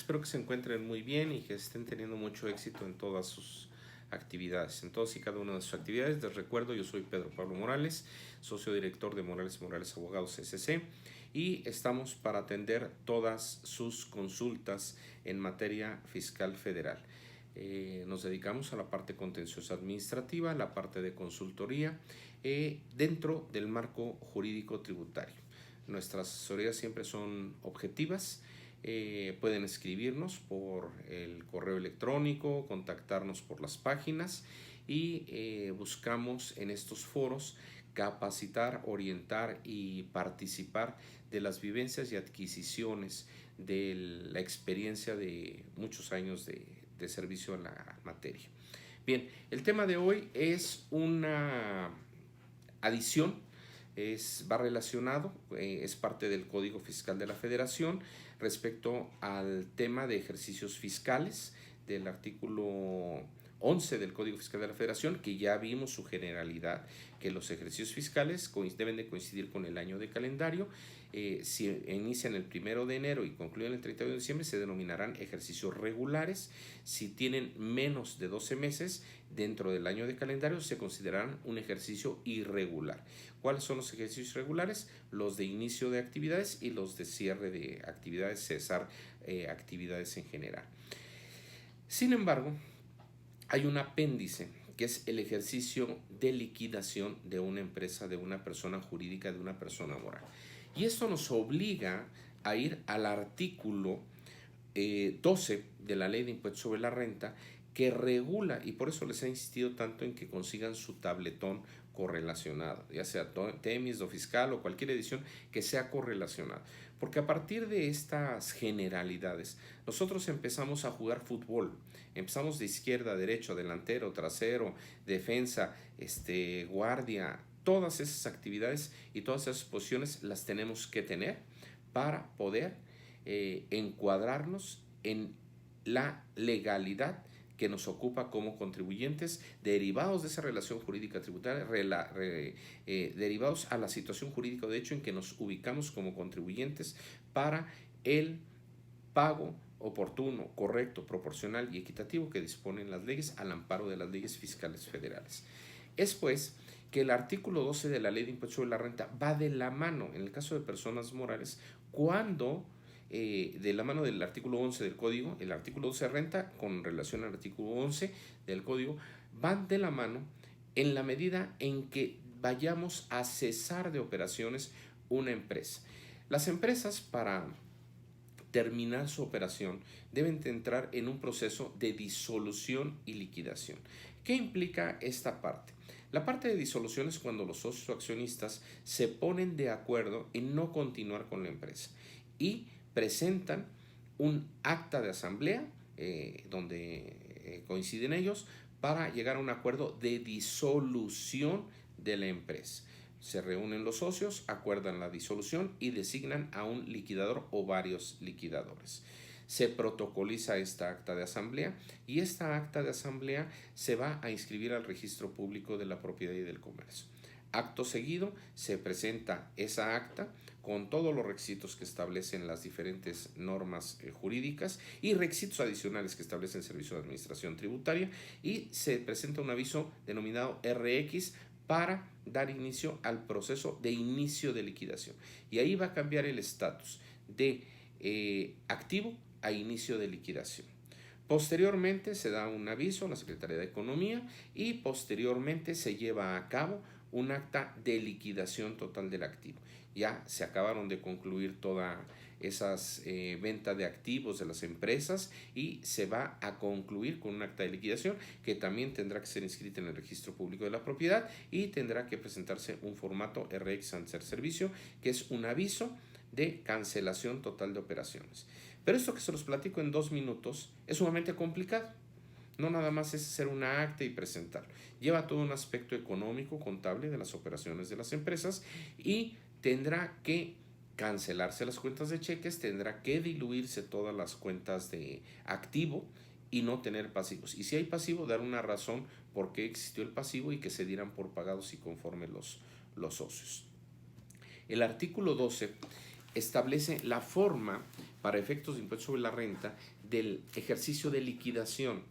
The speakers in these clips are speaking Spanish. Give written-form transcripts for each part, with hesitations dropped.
Espero que se encuentren muy bien y que estén teniendo mucho éxito en todas sus actividades, en todas y cada una de sus actividades. Les recuerdo, yo soy Pedro Pablo Morales, socio director de Morales Morales Abogados SC, y estamos para atender todas sus consultas en materia fiscal federal. Nos dedicamos a la parte contenciosa administrativa, la parte de consultoría, dentro del marco jurídico tributario. Nuestras asesorías siempre son objetivas. Pueden escribirnos por el correo electrónico, contactarnos por las páginas y buscamos en estos foros capacitar, orientar y participar de las vivencias y adquisiciones de la experiencia de muchos años de servicio en la materia. Bien, el tema de hoy es una adición, va relacionado, es parte del Código Fiscal de la Federación respecto al tema de ejercicios fiscales del artículo 11 del Código Fiscal de la Federación, que ya vimos su generalidad, que los ejercicios fiscales deben de coincidir con el año de calendario. Si inician el 1 de enero y concluyen el 31 de diciembre, se denominarán ejercicios regulares. Si tienen menos de 12 meses dentro del año de calendario, se considerarán un ejercicio irregular. ¿Cuáles son los ejercicios regulares? Los de inicio de actividades y los de cierre de actividades, cesar actividades en general. Sin embargo, hay un apéndice que es el ejercicio de liquidación de una empresa, de una persona jurídica, de una persona moral. Y esto nos obliga a ir al artículo 12 de la Ley de Impuestos sobre la Renta, que regula, y por eso les he insistido tanto en que consigan su tabletón correlacionado, ya sea Temis o Fiscal o cualquier edición que sea correlacionada, porque a partir de estas generalidades nosotros empezamos a jugar fútbol, empezamos de izquierda a derecho, delantero, trasero, defensa, guardia, todas esas actividades y todas esas posiciones las tenemos que tener para poder encuadrarnos en la legalidad que nos ocupa como contribuyentes, derivados de esa relación jurídica tributaria, derivados a la situación jurídica de hecho en que nos ubicamos como contribuyentes para el pago oportuno, correcto, proporcional y equitativo que disponen las leyes al amparo de las leyes fiscales federales. Es pues que el artículo 12 de la Ley de Impuestos sobre la Renta va de la mano, en el caso de personas morales, cuando de la mano del artículo 11 del Código, el artículo 12 de renta con relación al artículo 11 del Código, van de la mano en la medida en que vayamos a cesar de operaciones una empresa. Las empresas, para terminar su operación, deben entrar en un proceso de disolución y liquidación. ¿Qué implica esta parte? La parte de disolución es cuando los socios o accionistas se ponen de acuerdo en no continuar con la empresa y presentan un acta de asamblea donde coinciden ellos para llegar a un acuerdo de disolución de la empresa. Se reúnen los socios, acuerdan la disolución y designan a un liquidador o varios liquidadores. Se protocoliza esta acta de asamblea y esta acta de asamblea se va a inscribir al registro público de la propiedad y del comercio. Acto seguido se presenta esa acta con todos los requisitos que establecen las diferentes normas jurídicas y requisitos adicionales que establece el Servicio de Administración Tributaria, y se presenta un aviso denominado RX para dar inicio al proceso de inicio de liquidación. Y ahí va a cambiar el estatus de activo a inicio de liquidación. Posteriormente se da un aviso a la Secretaría de Economía y posteriormente se lleva a cabo un acta de liquidación total del activo. Ya se acabaron de concluir todas esas ventas de activos de las empresas y se va a concluir con un acta de liquidación que también tendrá que ser inscrita en el registro público de la propiedad y tendrá que presentarse un formato RX ante servicio, que es un aviso de cancelación total de operaciones. Pero esto que se los platico en 2 minutos es sumamente complicado. No nada más es hacer una acta y presentarlo. Lleva todo un aspecto económico, contable de las operaciones de las empresas y tendrá que cancelarse las cuentas de cheques, tendrá que diluirse todas las cuentas de activo y no tener pasivos. Y si hay pasivo, dar una razón por qué existió el pasivo y que se dieran por pagados y conforme los socios. El artículo 12 establece la forma para efectos de impuesto sobre la renta del ejercicio de liquidación.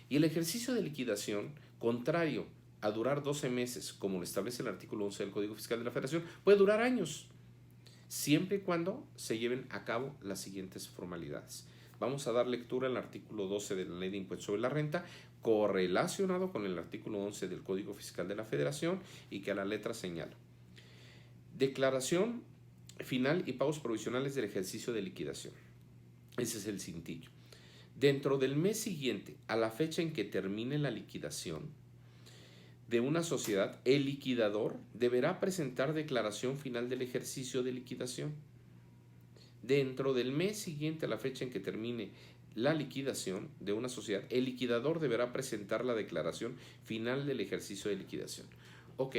Y el ejercicio de liquidación, contrario a durar 12 meses, como lo establece el artículo 11 del Código Fiscal de la Federación, puede durar años, siempre y cuando se lleven a cabo las siguientes formalidades. Vamos a dar lectura al artículo 12 de la Ley de Impuesto sobre la Renta, correlacionado con el artículo 11 del Código Fiscal de la Federación, y que a la letra señala: declaración final y pagos provisionales del ejercicio de liquidación. Ese es el cintillo. Dentro del mes siguiente a la fecha en que termine la liquidación de una sociedad, el liquidador deberá presentar declaración final del ejercicio de liquidación. Dentro del mes siguiente a la fecha en que termine la liquidación de una sociedad, el liquidador deberá presentar la declaración final del ejercicio de liquidación. Ok,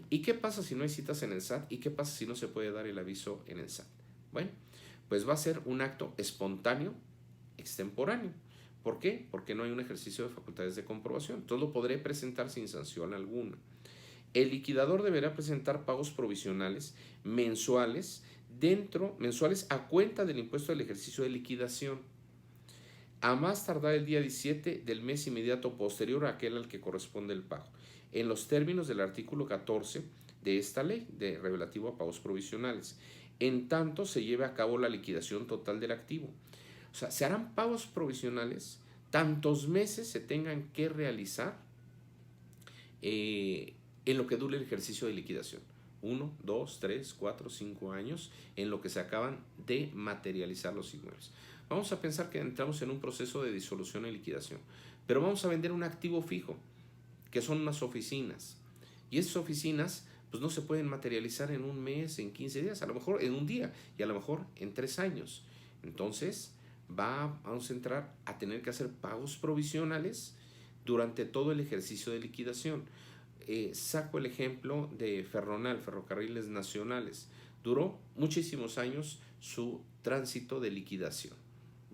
¿y qué pasa si no hay citas en el SAT? ¿Y qué pasa si no se puede dar el aviso en el SAT? Bueno, pues va a ser un acto espontáneo, extemporáneo. ¿Por qué? Porque no hay un ejercicio de facultades de comprobación. Entonces lo podré presentar sin sanción alguna. El liquidador deberá presentar pagos provisionales mensuales mensuales a cuenta del impuesto del ejercicio de liquidación, a más tardar el día 17 del mes inmediato posterior a aquel al que corresponde el pago, en los términos del artículo 14 de esta ley, relativo a pagos provisionales, en tanto se lleve a cabo la liquidación total del activo. O sea, se harán pagos provisionales tantos meses se tengan que realizar en lo que dure el ejercicio de liquidación. 1, 2, 3, 4, 5 años en lo que se acaban de materializar los inmuebles. Vamos a pensar que entramos en un proceso de disolución y liquidación, pero vamos a vender un activo fijo, que son unas oficinas. Y esas oficinas pues no se pueden materializar en un mes, en 15 días, a lo mejor en un día y a lo mejor en 3 años. Entonces vamos a entrar a tener que hacer pagos provisionales durante todo el ejercicio de liquidación. Saco el ejemplo de Ferronal, Ferrocarriles Nacionales. Duró muchísimos años su tránsito de liquidación.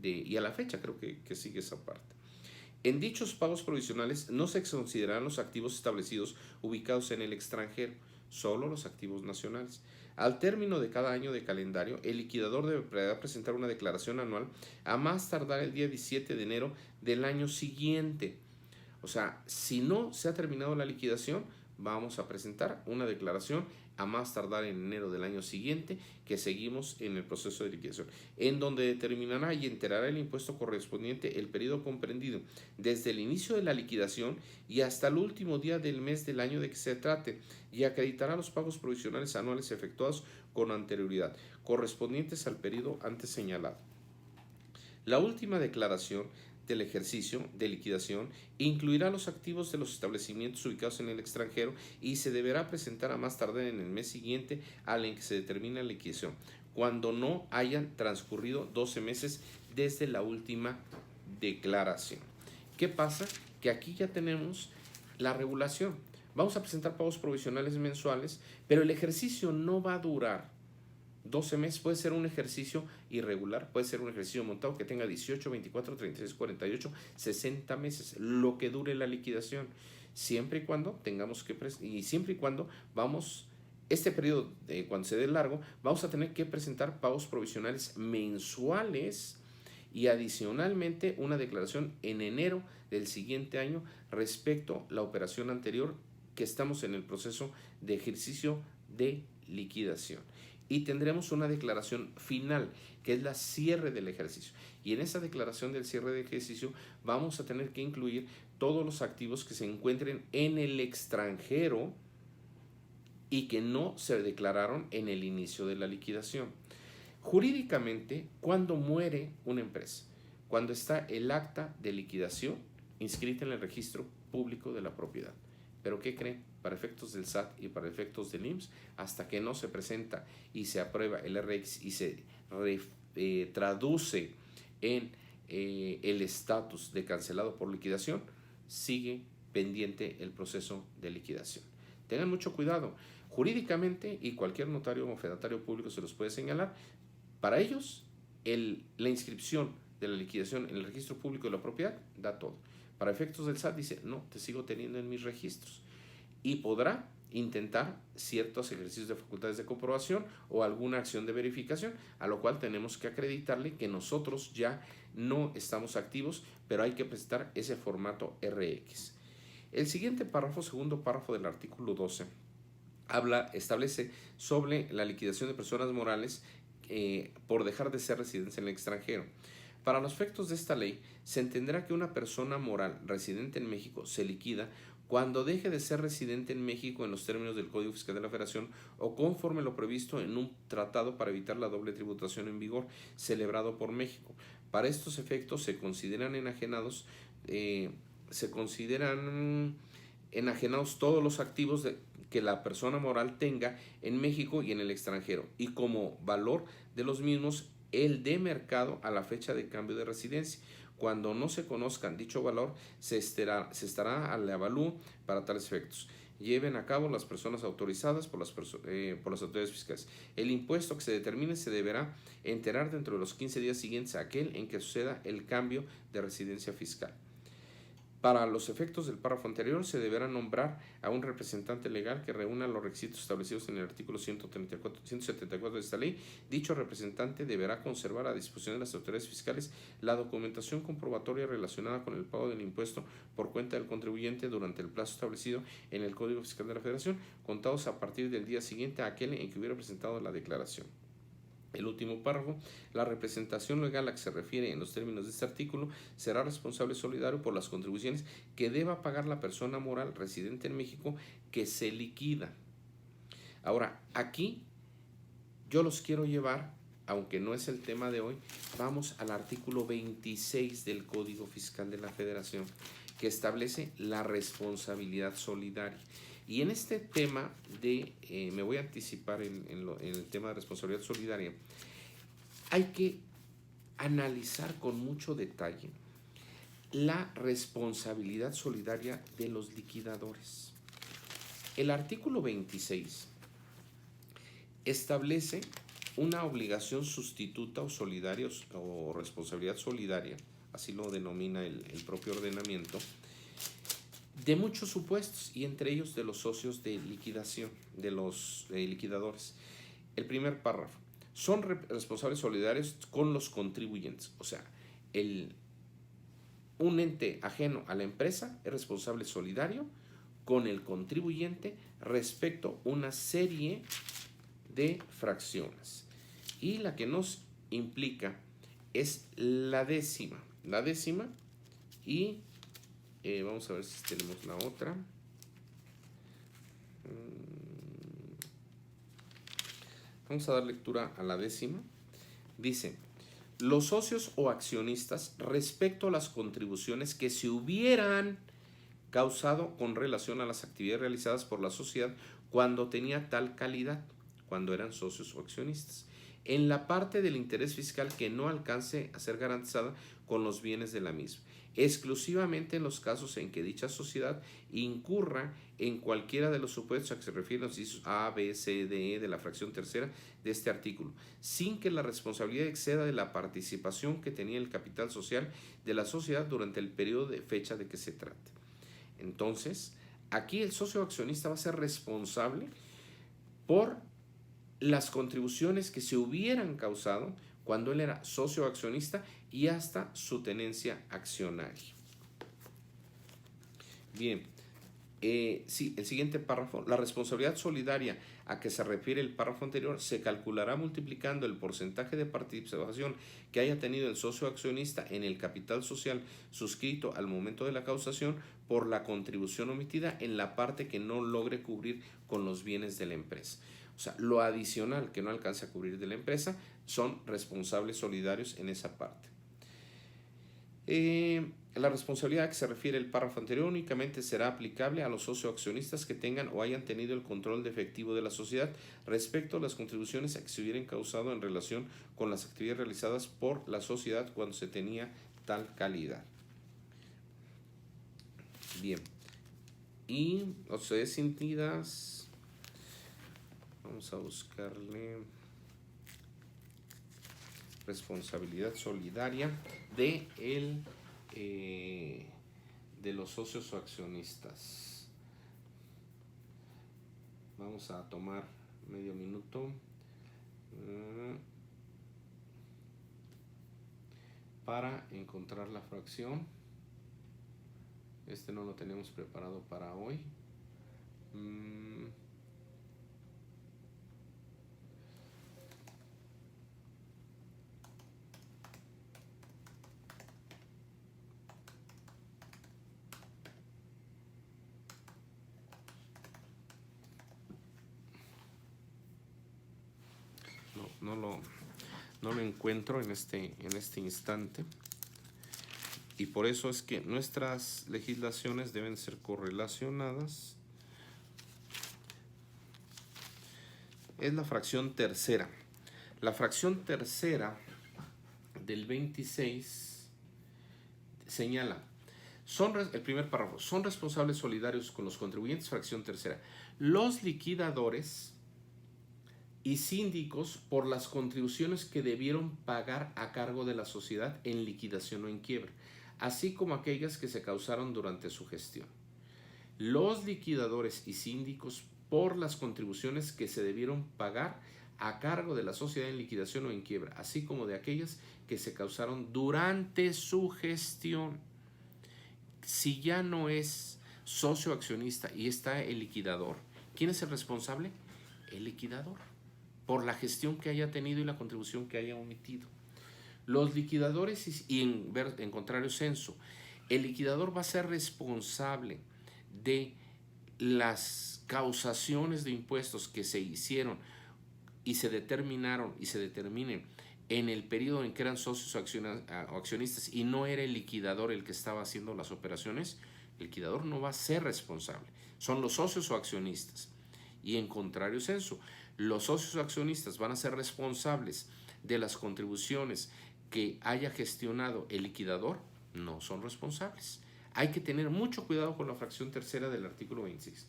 Y a la fecha creo que sigue esa parte. En dichos pagos provisionales no se considerarán los activos establecidos ubicados en el extranjero, solo los activos nacionales. Al término de cada año de calendario, el liquidador deberá presentar una declaración anual a más tardar el día 17 de enero del año siguiente. O sea, si no se ha terminado la liquidación, vamos a presentar una declaración a más tardar en enero del año siguiente, que seguimos en el proceso de liquidación, en donde determinará y enterará el impuesto correspondiente el periodo comprendido desde el inicio de la liquidación y hasta el último día del mes del año de que se trate, y acreditará los pagos provisionales anuales efectuados con anterioridad, correspondientes al periodo antes señalado. La última declaración del ejercicio de liquidación incluirá los activos de los establecimientos ubicados en el extranjero y se deberá presentar a más tardar en el mes siguiente al en que se determine la liquidación, cuando no hayan transcurrido 12 meses desde la última declaración. ¿Qué pasa? Que aquí ya tenemos la regulación. Vamos a presentar pagos provisionales mensuales, pero el ejercicio no va a durar 12 meses. Puede ser un ejercicio irregular, puede ser un ejercicio montado que tenga 18, 24, 36, 48, 60 meses, lo que dure la liquidación, siempre y cuando tengamos que, y siempre y cuando este periodo, cuando se dé largo, vamos a tener que presentar pagos provisionales mensuales y adicionalmente una declaración en enero del siguiente año respecto a la operación anterior, que estamos en el proceso de ejercicio de liquidación. Y tendremos una declaración final, que es la cierre del ejercicio. Y en esa declaración del cierre del ejercicio vamos a tener que incluir todos los activos que se encuentren en el extranjero y que no se declararon en el inicio de la liquidación. Jurídicamente, ¿cuándo muere una empresa? Cuando está el acta de liquidación inscrita en el registro público de la propiedad. ¿Pero qué creen? Para efectos del SAT y para efectos del IMSS, hasta que no se presenta y se aprueba el RX y se traduce en el estatus de cancelado por liquidación, sigue pendiente el proceso de liquidación. Tengan mucho cuidado. Jurídicamente, y cualquier notario o fedatario público se los puede señalar, para ellos la inscripción de la liquidación en el registro público de la propiedad da todo. Para efectos del SAT dice, no, te sigo teniendo en mis registros. Y podrá intentar ciertos ejercicios de facultades de comprobación o alguna acción de verificación, a lo cual tenemos que acreditarle que nosotros ya no estamos activos, pero hay que presentar ese formato RX. El siguiente párrafo, segundo párrafo del artículo 12, establece sobre la liquidación de personas morales por dejar de ser residentes en el extranjero. Para los efectos de esta ley, se entenderá que una persona moral residente en México se liquida cuando deje de ser residente en México en los términos del Código Fiscal de la Federación o conforme lo previsto en un tratado para evitar la doble tributación en vigor celebrado por México. Para estos efectos se consideran enajenados todos los activos que la persona moral tenga en México y en el extranjero, y como valor de los mismos el de mercado a la fecha de cambio de residencia. Cuando no se conozcan dicho valor, se estará al avalúo para tales efectos. Lleven a cabo las personas autorizadas por las autoridades fiscales. El impuesto que se determine se deberá enterar dentro de los 15 días siguientes a aquel en que suceda el cambio de residencia fiscal. Para los efectos del párrafo anterior, se deberá nombrar a un representante legal que reúna los requisitos establecidos en el artículo 174 de esta ley. Dicho representante deberá conservar a disposición de las autoridades fiscales la documentación comprobatoria relacionada con el pago del impuesto por cuenta del contribuyente durante el plazo establecido en el Código Fiscal de la Federación, contados a partir del día siguiente a aquel en que hubiera presentado la declaración. El último párrafo, la representación legal a la que se refiere en los términos de este artículo será responsable solidario por las contribuciones que deba pagar la persona moral residente en México que se liquida. Ahora, aquí yo los quiero llevar, aunque no es el tema de hoy, vamos al artículo 26 del Código Fiscal de la Federación, que establece la responsabilidad solidaria. Y en este tema me voy a anticipar en el tema de responsabilidad solidaria, hay que analizar con mucho detalle la responsabilidad solidaria de los liquidadores. El artículo 26 establece una obligación sustituta o solidaria o responsabilidad solidaria, así lo denomina el propio ordenamiento, de muchos supuestos, y entre ellos de los socios de liquidación, de los liquidadores. El primer párrafo, son responsables solidarios con los contribuyentes, o sea, un ente ajeno a la empresa es responsable solidario con el contribuyente respecto a una serie de fracciones. Y la que nos implica es la décima y vamos a ver si tenemos la otra. Vamos a dar lectura a la décima. Dice, los socios o accionistas respecto a las contribuciones que se hubieran causado con relación a las actividades realizadas por la sociedad cuando tenía tal calidad, cuando eran socios o accionistas, en la parte del interés fiscal que no alcance a ser garantizada con los bienes de la misma, exclusivamente en los casos en que dicha sociedad incurra en cualquiera de los supuestos a que se refieren los incisos A, B, C, D, E de la fracción tercera de este artículo, sin que la responsabilidad exceda de la participación que tenía el capital social de la sociedad durante el periodo de fecha de que se trate. Entonces, aquí el socio accionista va a ser responsable por las contribuciones que se hubieran causado cuando él era socio accionista y hasta su tenencia accionaria. Bien, sí, el siguiente párrafo, la responsabilidad solidaria a que se refiere el párrafo anterior se calculará multiplicando el porcentaje de participación que haya tenido el socio accionista en el capital social suscrito al momento de la causación por la contribución omitida en la parte que no logre cubrir con los bienes de la empresa. O sea, lo adicional que no alcance a cubrir de la empresa son responsables solidarios en esa parte. La responsabilidad a que se refiere el párrafo anterior únicamente será aplicable a los socioaccionistas que tengan o hayan tenido el control de efectivo de la sociedad respecto a las contribuciones que se hubieran causado en relación con las actividades realizadas por la sociedad cuando se tenía tal calidad. Bien, y las sociedades unidas, vamos a buscarle responsabilidad solidaria de los socios o accionistas. Vamos a tomar medio minuto para encontrar la fracción. Este no lo tenemos preparado para hoy. No lo encuentro en este instante, y por eso es que nuestras legislaciones deben ser correlacionadas. Es la fracción tercera. La fracción tercera del 26 señala, el primer párrafo, son responsables solidarios con los contribuyentes, fracción tercera, los liquidadores y síndicos por las contribuciones que debieron pagar a cargo de la sociedad en liquidación o en quiebra, así como aquellas que se causaron durante su gestión. Los liquidadores y síndicos por las contribuciones que se debieron pagar a cargo de la sociedad en liquidación o en quiebra, así como de aquellas que se causaron durante su gestión. Si ya no es socio accionista y está el liquidador, ¿quién es el responsable? El liquidador, por la gestión que haya tenido y la contribución que haya omitido. Los liquidadores, y en contrario censo, el liquidador va a ser responsable de las causaciones de impuestos que se hicieron y se determinaron y se determinen en el periodo en que eran socios o accionistas y no era el liquidador el que estaba haciendo las operaciones. El liquidador no va a ser responsable, son los socios o accionistas. Y en contrario censo, los socios o accionistas van a ser responsables de las contribuciones que haya gestionado el liquidador, no son responsables. Hay que tener mucho cuidado con la fracción tercera del artículo 26.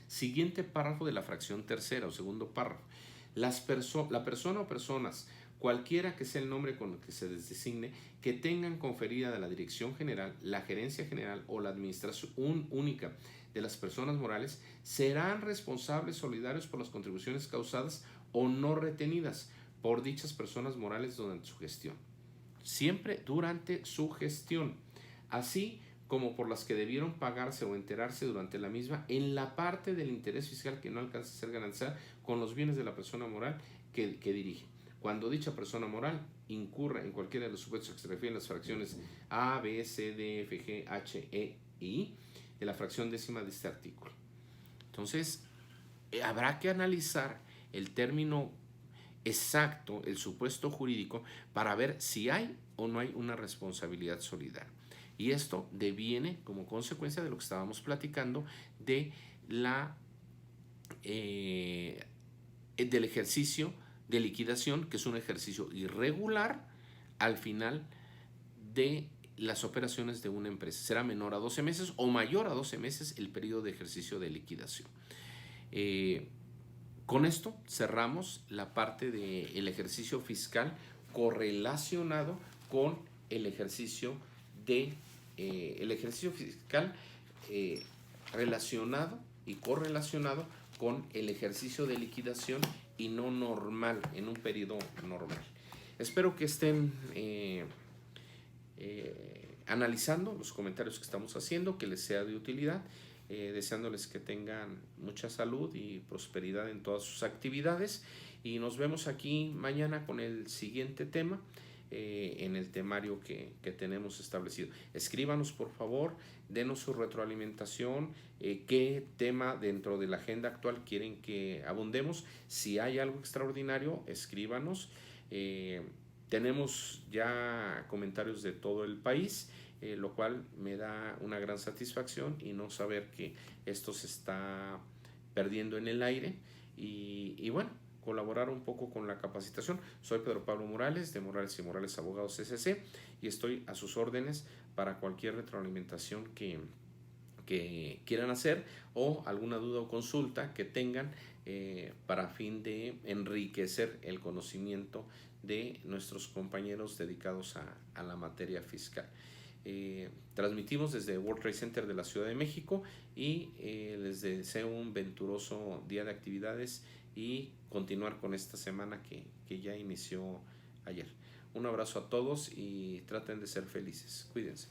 Siguiente párrafo de la fracción tercera o segundo párrafo. La persona o personas, cualquiera que sea el nombre con el que se les designe, que tengan conferida de la Dirección General, la Gerencia General o la Administración única de las personas morales, serán responsables solidarios por las contribuciones causadas o no retenidas por dichas personas morales durante su gestión. Siempre durante su gestión, así como por las que debieron pagarse o enterarse durante la misma en la parte del interés fiscal que no alcanza a ser garantizada con los bienes de la persona moral que dirige. Cuando dicha persona moral incurra en cualquiera de los supuestos que se refieren a las fracciones A, B, C, D, F, G, H, E y I de la fracción décima de este artículo. Entonces, habrá que analizar el término exacto, el supuesto jurídico, para ver si hay o no hay una responsabilidad solidaria. Y esto deviene como consecuencia de lo que estábamos platicando del ejercicio de liquidación, que es un ejercicio irregular al final de las operaciones de una empresa. Será menor a 12 meses o mayor a 12 meses el periodo de ejercicio de liquidación. Con esto cerramos la parte del ejercicio fiscal correlacionado con el ejercicio fiscal relacionado y correlacionado con el ejercicio de liquidación y no normal, en un periodo normal. Espero que estén analizando los comentarios que estamos haciendo, que les sea de utilidad, deseándoles que tengan mucha salud y prosperidad en todas sus actividades, y nos vemos aquí mañana con el siguiente tema en el temario que tenemos establecido. Escríbanos por favor, denos su retroalimentación, qué tema dentro de la agenda actual quieren que abundemos. Si hay algo extraordinario, escríbanos. Tenemos ya comentarios de todo el país, lo cual me da una gran satisfacción, y no saber que esto se está perdiendo en el aire, y bueno, colaborar un poco con la capacitación. Soy Pedro Pablo Morales, de Morales y Morales Abogados SC, y estoy a sus órdenes para cualquier retroalimentación que quieran hacer, o alguna duda o consulta que tengan para fin de enriquecer el conocimiento de nuestros compañeros dedicados a la materia fiscal. Transmitimos desde World Trade Center de la Ciudad de México y les deseo un venturoso día de actividades y continuar con esta semana que ya inició ayer. Un abrazo a todos y traten de ser felices. Cuídense.